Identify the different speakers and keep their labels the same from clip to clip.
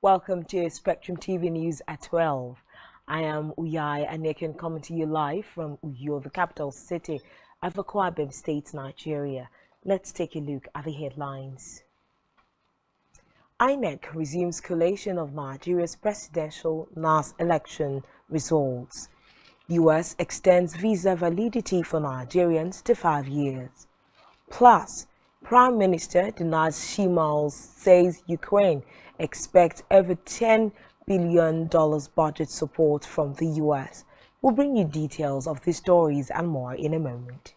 Speaker 1: Welcome to Spectrum TV News at 12. I am Uyai and I can come to you live from Uyo, the capital city of Akwa Ibom State, Nigeria. Let's take a look at the headlines. INEC resumes collation of Nigeria's presidential NAS election results. US extends visa validity for Nigerians to 5 years. Plus, Prime Minister denies Shimals says Ukraine expects over $10 billion budget support from the US. We'll bring you details of these stories and more in a moment.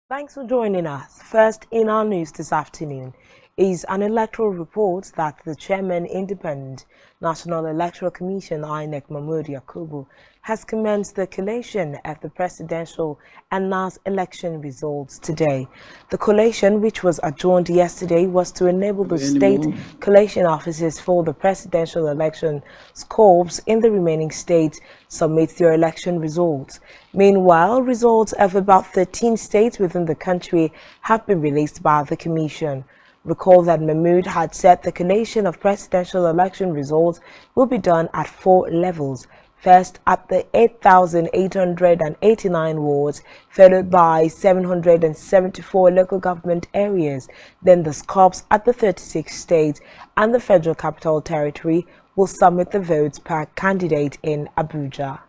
Speaker 1: Thanks for joining us. First in our news this afternoon is an electoral report that the Chairman, Independent National Electoral Commission, INEC Mahmoud Yakubu, has commenced the collation of the presidential and NAS election results today. The collation, which was adjourned yesterday, was to enable the state collation officers for the presidential election corps in the remaining states submit their election results. Meanwhile, results of about 13 states within the country have been released by the Commission. Recall that Mahmoud had said the collation of presidential election results will be done at 4 levels. First at the 8,889 wards, followed by 774 local government areas. Then the SCOPs at the 36 states and the Federal Capital Territory will submit the votes per candidate in Abuja.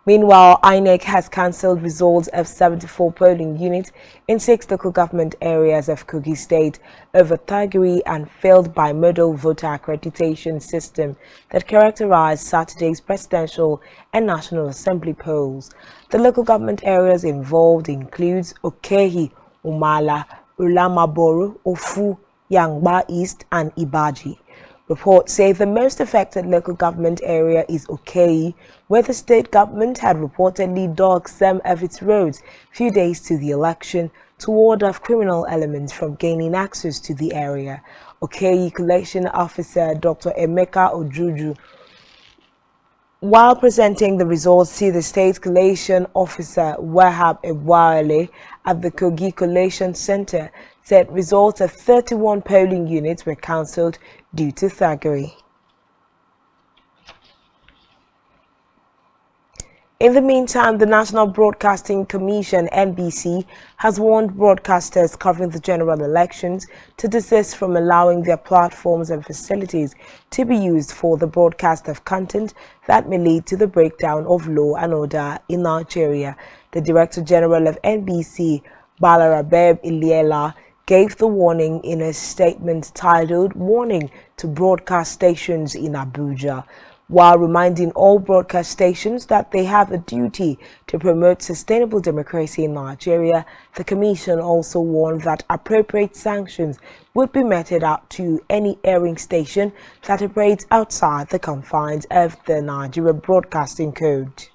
Speaker 1: Meanwhile, INEC has cancelled results of 74 polling units in 6 local government areas of Kogi State over thuggery and failed bimodal voter accreditation system that characterized Saturday's presidential and National Assembly polls. The local government areas involved includes Okehi, Umala, Ulamaboro, Ofu, Yangba East and Ibaji. Reports say the most affected local government area is Okei, where the state government had reportedly dug some of its roads few days to the election to ward off criminal elements from gaining access to the area. Okei Collation Officer Dr. Emeka Ojuju, while presenting the results to the State Collation Officer Wahab Ebwale at the Kogi Collation Center, said results of 31 polling units were cancelled due to thuggery. In the meantime, the National Broadcasting Commission, NBC, has warned broadcasters covering the general elections to desist from allowing their platforms and facilities to be used for the broadcast of content that may lead to the breakdown of law and order in Nigeria. The Director General of NBC, Balarabeb Iliela, gave the warning in a statement titled "Warning to Broadcast Stations in Abuja," while reminding all broadcast stations that they have a duty to promote sustainable democracy in Nigeria. The Commission also warned that appropriate sanctions would be meted out to any airing station that operates outside the confines of the Nigeria Broadcasting Code.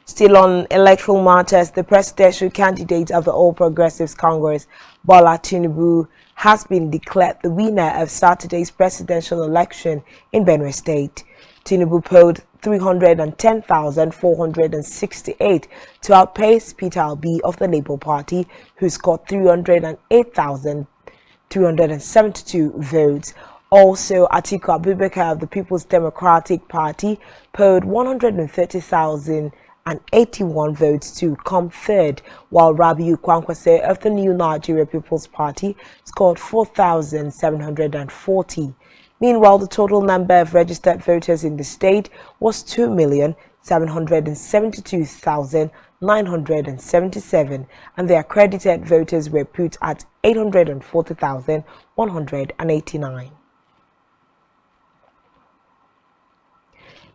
Speaker 1: Still on electoral matters, the presidential candidate of the All Progressives Congress, Bola Tinubu, has been declared the winner of Saturday's presidential election in Benue State. Tinubu polled 310,468 to outpace Peter Obi of the Labour Party, who scored 308,372 votes. Also, Atiku Abubakar of the People's Democratic Party polled 130,081 votes to come third, while Rabiu Kwankwase of the New Nigeria People's Party scored 4,740. Meanwhile, the total number of registered voters in the state was 2,772,977, and the accredited voters were put at 840,189.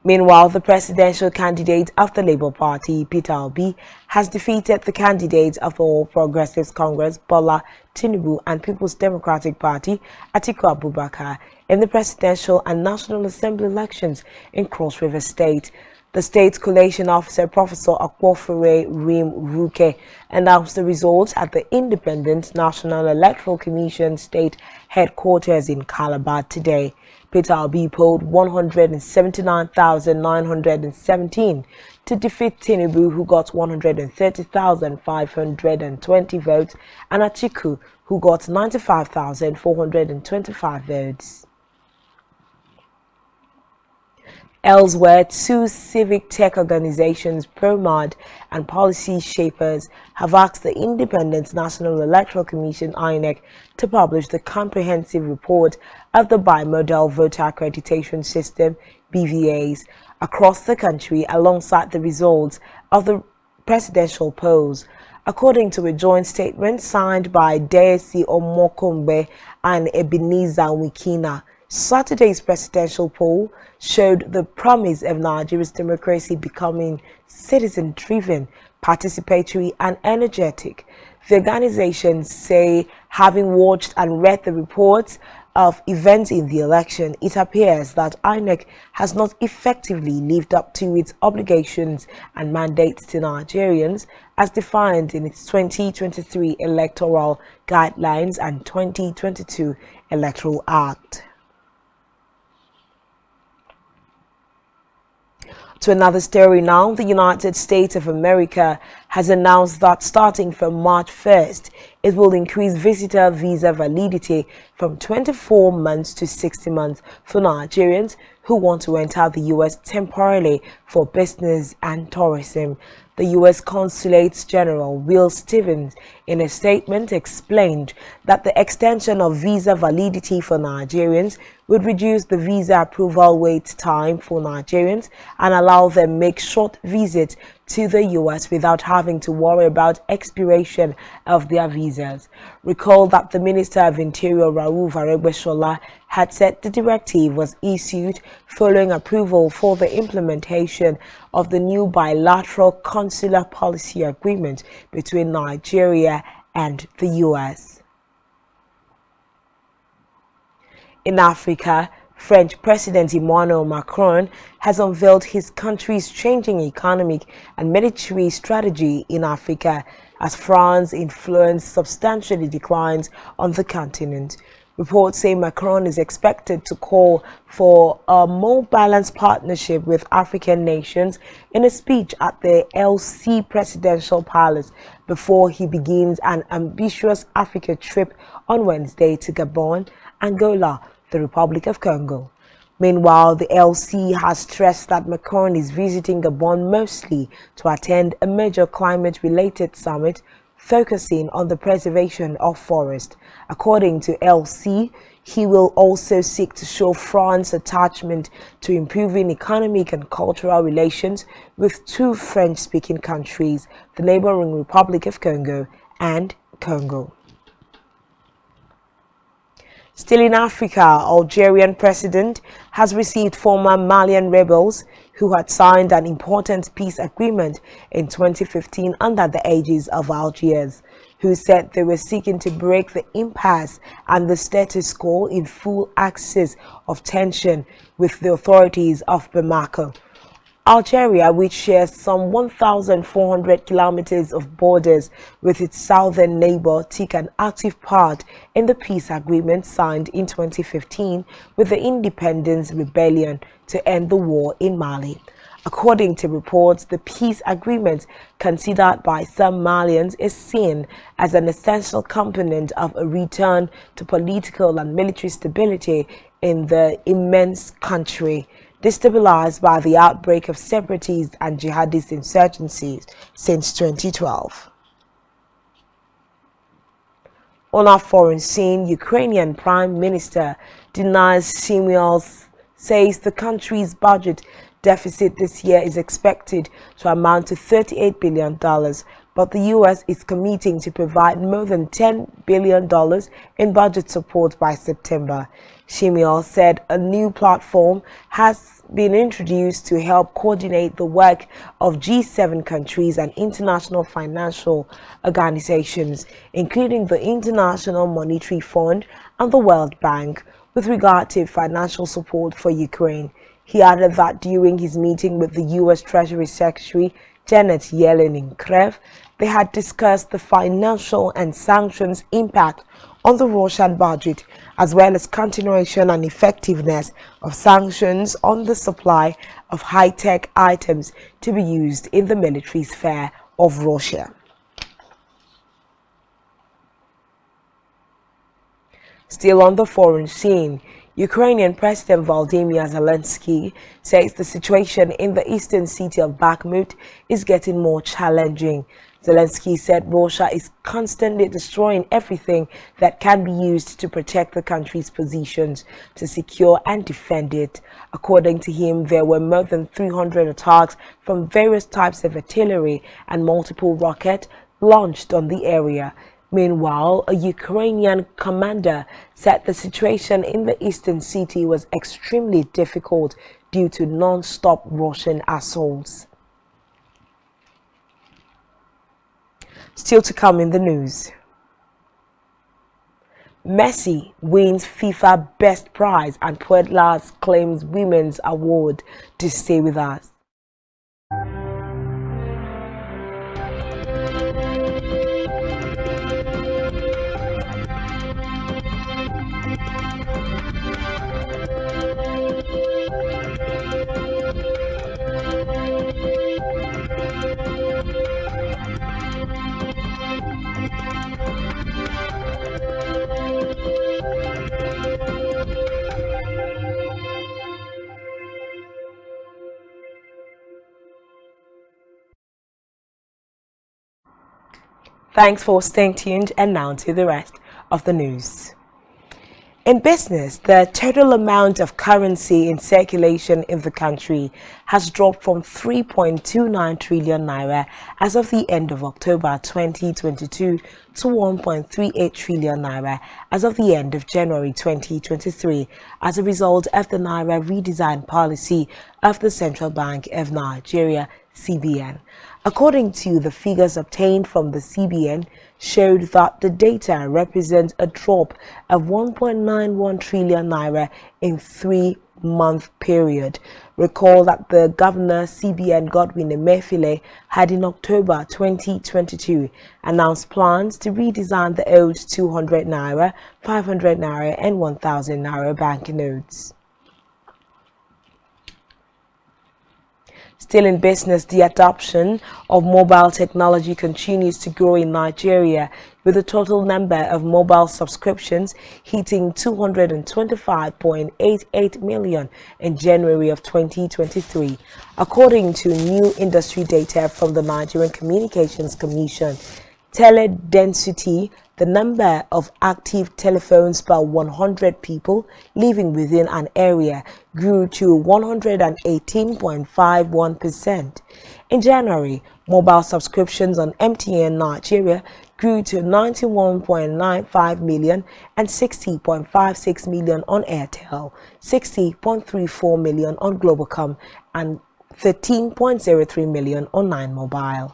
Speaker 1: Meanwhile, the presidential candidate of the Labour Party, Peter Obi, has defeated the candidate of the All Progressives Congress, Bola Tinubu, and People's Democratic Party, Atiku Abubakar, in the presidential and National Assembly elections in Cross River State. The state's collation officer, Professor Akpofure Rim Ruke, announced the results at the Independent National Electoral Commission state headquarters in Calabar today. Peter Obi polled 179,917 to defeat Tinubu, who got 130,520 votes, and Atiku, who got 95,425 votes. Elsewhere, two civic tech organizations, ProMAD and Policy Shapers, have asked the Independent National Electoral Commission (INEC) to publish the comprehensive report of the Bimodal Voter Accreditation System (BVAs) across the country alongside the results of the presidential polls. According to a joint statement signed by Desi Omokombe and Ebenezer Wikina, Saturday's presidential poll showed the promise of Nigeria's democracy becoming citizen-driven, participatory, and energetic. The organizations say, having watched and read the reports of events in the election, it appears that INEC has not effectively lived up to its obligations and mandates to Nigerians as defined in its 2023 Electoral Guidelines and 2022 Electoral Act. To another story now, the United States of America has announced that starting from March 1st, it will increase visitor visa validity from 24 months to 60 months for Nigerians who want to enter the U.S. temporarily for business and tourism. The U.S. Consulate General Will Stevens, in a statement, explained that the extension of visa validity for Nigerians would reduce the visa approval wait time for Nigerians and allow them make short visits to the U.S. without having to worry about expiration of their visas. Recall that the Minister of Interior, Rauf Aregbesola, had said the directive was issued following approval for the implementation of the new bilateral consular policy agreement between Nigeria and the U.S. In Africa, French President Emmanuel Macron has unveiled his country's changing economic and military strategy in Africa as France's influence substantially declines on the continent. Reports say Macron is expected to call for a more balanced partnership with African nations in a speech at the LC Presidential Palace before he begins an ambitious Africa trip on Wednesday to Gabon, Angola, the Republic of Congo. Meanwhile, the LC has stressed that Macron is visiting Gabon mostly to attend a major climate-related summit focusing on the preservation of forest. According to LC, he will also seek to show France's attachment to improving economic and cultural relations with two French-speaking countries, the neighboring Republic of Congo and Congo. Still in Africa, Algerian president has received former Malian rebels who had signed an important peace agreement in 2015 under the aegis of Algiers, who said they were seeking to break the impasse and the status quo in full axis of tension with the authorities of Bamako. Algeria, which shares some 1,400 kilometers of borders with its southern neighbor, took an active part in the peace agreement signed in 2015 with the Independence Rebellion to end the war in Mali. According to reports, the peace agreement, considered by some Malians, is seen as an essential component of a return to political and military stability in the immense country, destabilized by the outbreak of separatist and jihadist insurgencies since 2012. On our foreign scene, Ukrainian Prime Minister Denis Shmyhal says the country's budget deficit this year is expected to amount to $38 billion, but the U.S. is committing to provide more than $10 billion in budget support by September. Shimiel said a new platform has been introduced to help coordinate the work of G7 countries and international financial organizations, including the International Monetary Fund and the World Bank, with regard to financial support for Ukraine. He added that during his meeting with the U.S. Treasury Secretary Janet Yellen in Kyiv, they had discussed the financial and sanctions impact on the Russian budget, as well as continuation and effectiveness of sanctions on the supply of high-tech items to be used in the military sphere of Russia. Still on the foreign scene, Ukrainian President Volodymyr Zelensky says the situation in the eastern city of Bakhmut is getting more challenging. Zelensky said Russia is constantly destroying everything that can be used to protect the country's positions, to secure and defend it. According to him, there were more than 300 attacks from various types of artillery and multiple rockets launched on the area. Meanwhile, a Ukrainian commander said the situation in the eastern city was extremely difficult due to non-stop Russian assaults. Still to come in the news. Messi wins FIFA Best Prize and Pueblas claims Women's Award. To stay with us. Thanks for staying tuned, and now to the rest of the news. In business, the total amount of currency in circulation in the country has dropped from 3.29 trillion naira as of the end of October 2022 to 1.38 trillion naira as of the end of January 2023 as a result of the naira redesign policy of the Central Bank of Nigeria, CBN. According to the figures obtained from the CBN, showed that the data represents a drop of 1.91 trillion naira in 3-month period. Recall that the Governor CBN Godwin Emefiele had in October 2022 announced plans to redesign the old 200 naira, 500 naira and 1000 naira banknotes. Still in business, the adoption of mobile technology continues to grow in Nigeria, with the total number of mobile subscriptions hitting 225.88 million in January of 2023. According to new industry data from the Nigerian Communications Commission, teledensity, the number of active telephones per 100 people living within an area, grew to 118.51%. In January, mobile subscriptions on MTN Nigeria grew to 91.95 million and 60.56 million on Airtel, 60.34 million on Globalcom, and 13.03 million on 9Mobile.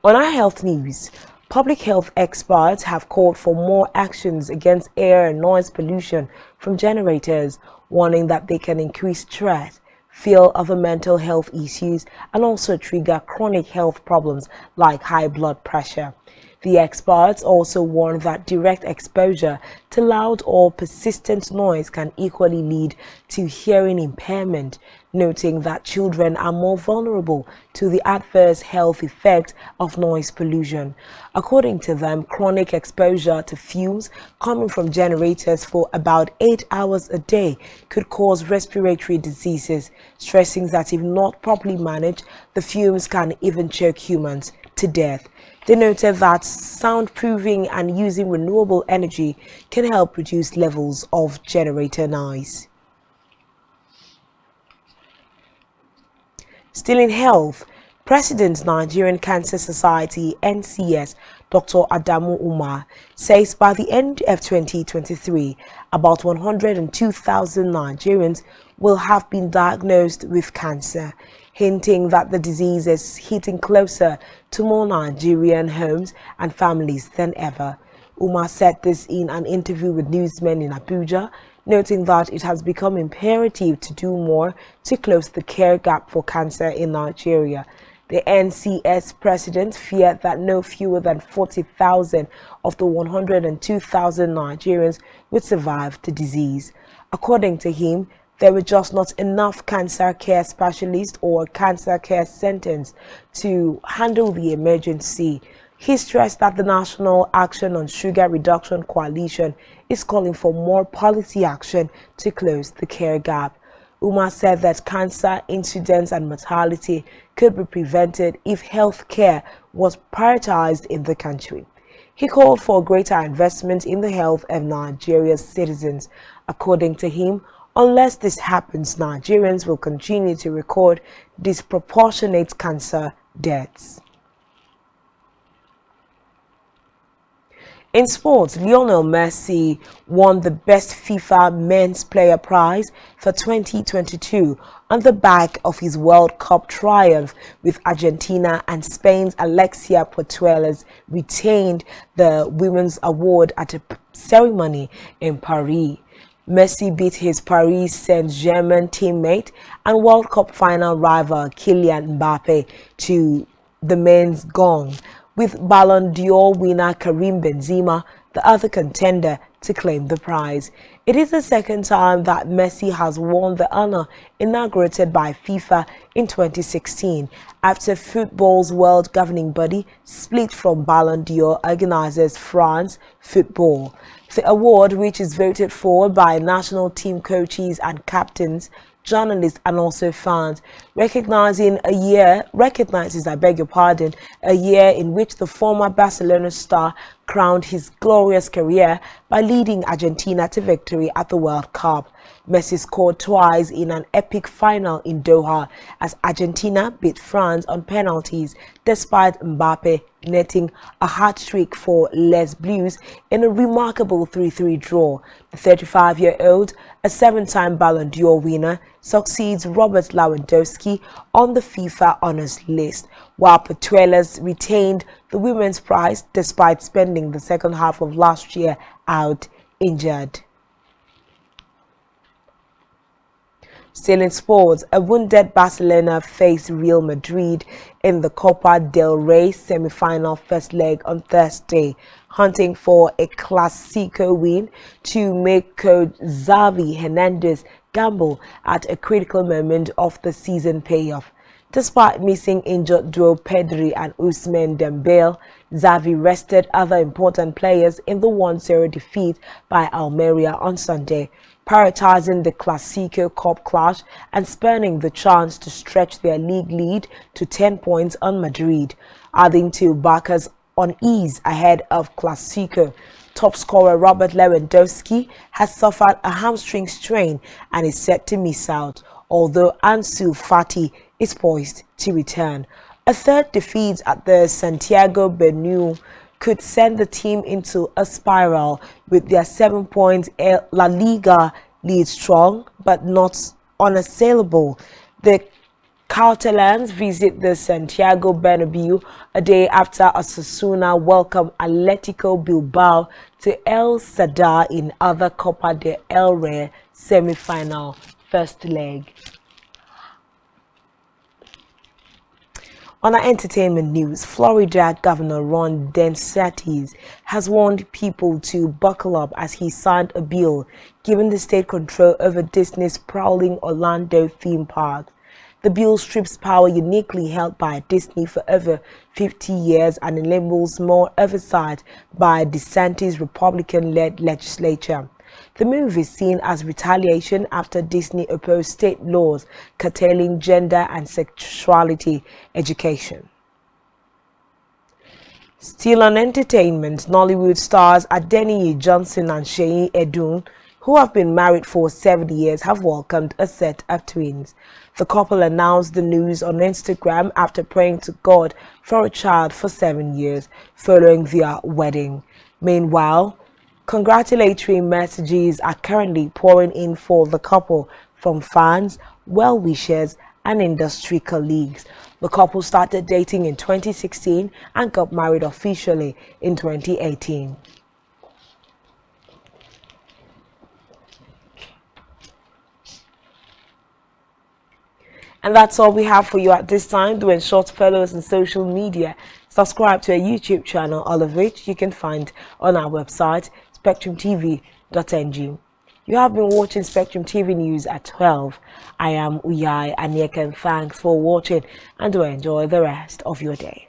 Speaker 1: On our health news, public health experts have called for more actions against air and noise pollution from generators, warning that they can increase stress, fuel other mental health issues, and also trigger chronic health problems like high blood pressure. The experts also warn that direct exposure to loud or persistent noise can equally lead to hearing impairment, noting that children are more vulnerable to the adverse health effects of noise pollution. According to them, chronic exposure to fumes coming from generators for about 8 hours a day could cause respiratory diseases, stressing that if not properly managed, the fumes can even choke humans to death. They noted that soundproofing and using renewable energy can help reduce levels of generator noise. Still in health, President Nigerian Cancer Society (NCS) Dr. Adamu Umar says by the end of 2023, about 102,000 Nigerians will have been diagnosed with cancer, hinting that the disease is hitting closer to more Nigerian homes and families than ever. Umar said this in an interview with newsmen in Abuja, noting that it has become imperative to do more to close the care gap for cancer in Nigeria. The NCS president feared that no fewer than 40,000 of the 102,000 Nigerians would survive the disease. According to him, there were just not enough cancer care specialists or cancer care centers to handle the emergency. He stressed that the National Action on Sugar Reduction Coalition is calling for more policy action to close the care gap. Umar said that cancer incidence and mortality could be prevented if health care was prioritized in the country. He called for greater investment in the health of Nigeria's citizens. According to him, unless this happens, Nigerians will continue to record disproportionate cancer deaths. In sports, Lionel Messi won the Best FIFA Men's Player Prize for 2022 on the back of his World Cup triumph with Argentina, and Spain's Alexia Putellas retained the Women's Award at a ceremony in Paris. Messi beat his Paris Saint-Germain teammate and World Cup final rival Kylian Mbappe to the men's gong, with Ballon d'Or winner Karim Benzema the other contender to claim the prize. It is the second time that Messi has won the honor, inaugurated by FIFA in 2016, after football's world governing body split from Ballon d'Or organizers France Football. The award, which is voted for by national team coaches and captains, journalists and also fans, recognizes a year in which the former Barcelona star crowned his glorious career by leading Argentina to victory at the World Cup. Messi scored twice in an epic final in Doha as Argentina beat France on penalties, despite Mbappe netting a hat-trick for Les Bleus in a remarkable 3-3 draw. The 35-year-old, a 7-time Ballon d'Or winner, succeeds Robert Lewandowski on the FIFA honors list, while Putellas retained the women's prize despite spending the second half of last year out injured. Still in sports, a wounded Barcelona faced Real Madrid in the Copa del Rey semi-final first leg on Thursday, hunting for a Clásico win to make coach Xavi Hernandez gamble at a critical moment of the season payoff. Despite missing injured duo Pedri and Ousmane Dembele, Xavi rested other important players in the 1-0 defeat by Almeria on Sunday, prioritizing the Clásico Cup clash and spurning the chance to stretch their league lead to 10 points on Madrid, adding to Barca's unease ahead of Clásico. Top scorer Robert Lewandowski has suffered a hamstring strain and is set to miss out, although Ansu Fati is poised to return. A third defeat at the Santiago Bernabeu could send the team into a spiral, with their 7-point La Liga lead strong but not unassailable. The Catalans visit the Santiago Bernabeu a day after Osasuna welcomed Atletico Bilbao to El Sadar in other Copa del Rey semi-final first leg. On our entertainment news, Florida Governor Ron DeSantis has warned people to buckle up as he signed a bill giving the state control over Disney's sprawling Orlando theme park. The bill strips power uniquely held by Disney for over 50 years and enables more oversight by DeSantis' Republican-led legislature. The move is seen as retaliation after Disney opposed state laws curtailing gender and sexuality education. Still on entertainment, Nollywood stars Adeniyi Johnson and Seyi Edun who have been married for 7 years, have welcomed a set of twins. The couple announced the news on Instagram after praying to God for a child for 7 years following their wedding. Meanwhile, congratulatory messages are currently pouring in for the couple from fans, well-wishers, and industry colleagues. The couple started dating in 2016 and got married officially in 2018. And that's all we have for you at this time. Do ensure to follow us on social media. Subscribe to our YouTube channel, all of which you can find on our website, spectrumtv.ng. You have been watching Spectrum TV News at 12. I am Uyai Anyeka, and thanks for watching, and do enjoy the rest of your day.